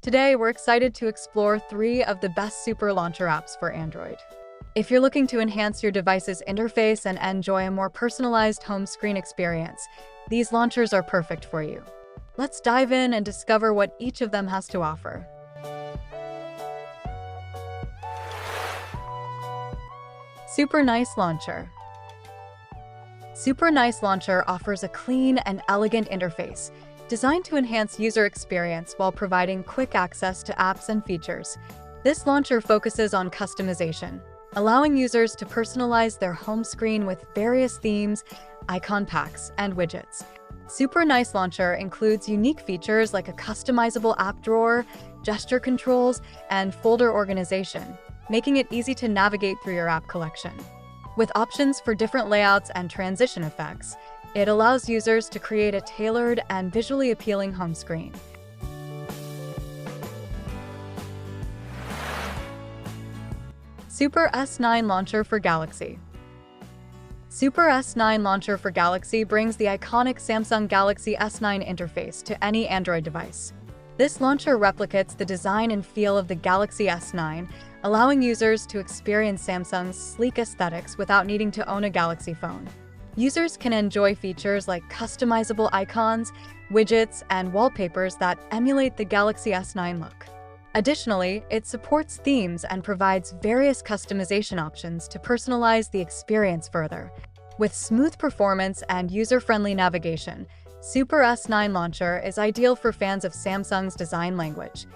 Today, we're excited to explore 3 of the best Super Launcher apps for Android. If you're looking to enhance your device's interface and enjoy a more personalized home screen experience, these launchers are perfect for you. Let's dive in and discover what each of them has to offer. Supernice Launcher. Supernice Launcher offers a clean and elegant interface designed to enhance user experience while providing quick access to apps and features. This launcher focuses on customization, allowing users to personalize their home screen with various themes, icon packs, and widgets. Supernice Launcher includes unique features like a customizable app drawer, gesture controls, and folder organization, making it easy to navigate through your app collection. With options for different layouts and transition effects, it allows users to create a tailored and visually appealing home screen. Super S10 Launcher for Galaxy. Super S10 Launcher for Galaxy brings the iconic Samsung Galaxy S9 interface to any Android device. This launcher replicates the design and feel of the Galaxy S9, allowing users to experience Samsung's sleek aesthetics without needing to own a Galaxy phone. Users can enjoy features like customizable icons, widgets, and wallpapers that emulate the Galaxy S9 look. Additionally, it supports themes and provides various customization options to personalize the experience further. With smooth performance and user-friendly navigation, Super S9 Launcher is ideal for fans of Samsung's design language.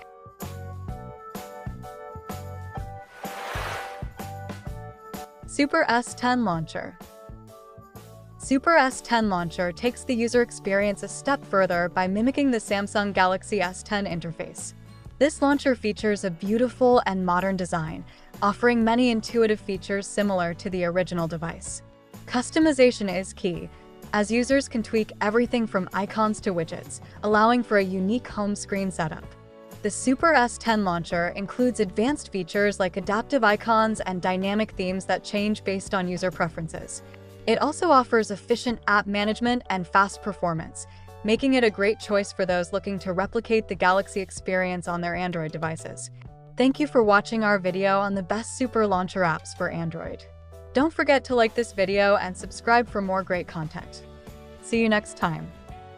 Super S10 Launcher. Super S10 Launcher takes the user experience a step further by mimicking the Samsung Galaxy S10 interface. This launcher features a beautiful and modern design, offering many intuitive features similar to the original device. Customization is key, as users can tweak everything from icons to widgets, allowing for a unique home screen setup. The Super S10 Launcher includes advanced features like adaptive icons and dynamic themes that change based on user preferences. It also offers efficient app management and fast performance, making it a great choice for those looking to replicate the Galaxy experience on their Android devices. Thank you for watching our video on the best Super Launcher apps for Android. Don't forget to like this video and subscribe for more great content. See you next time.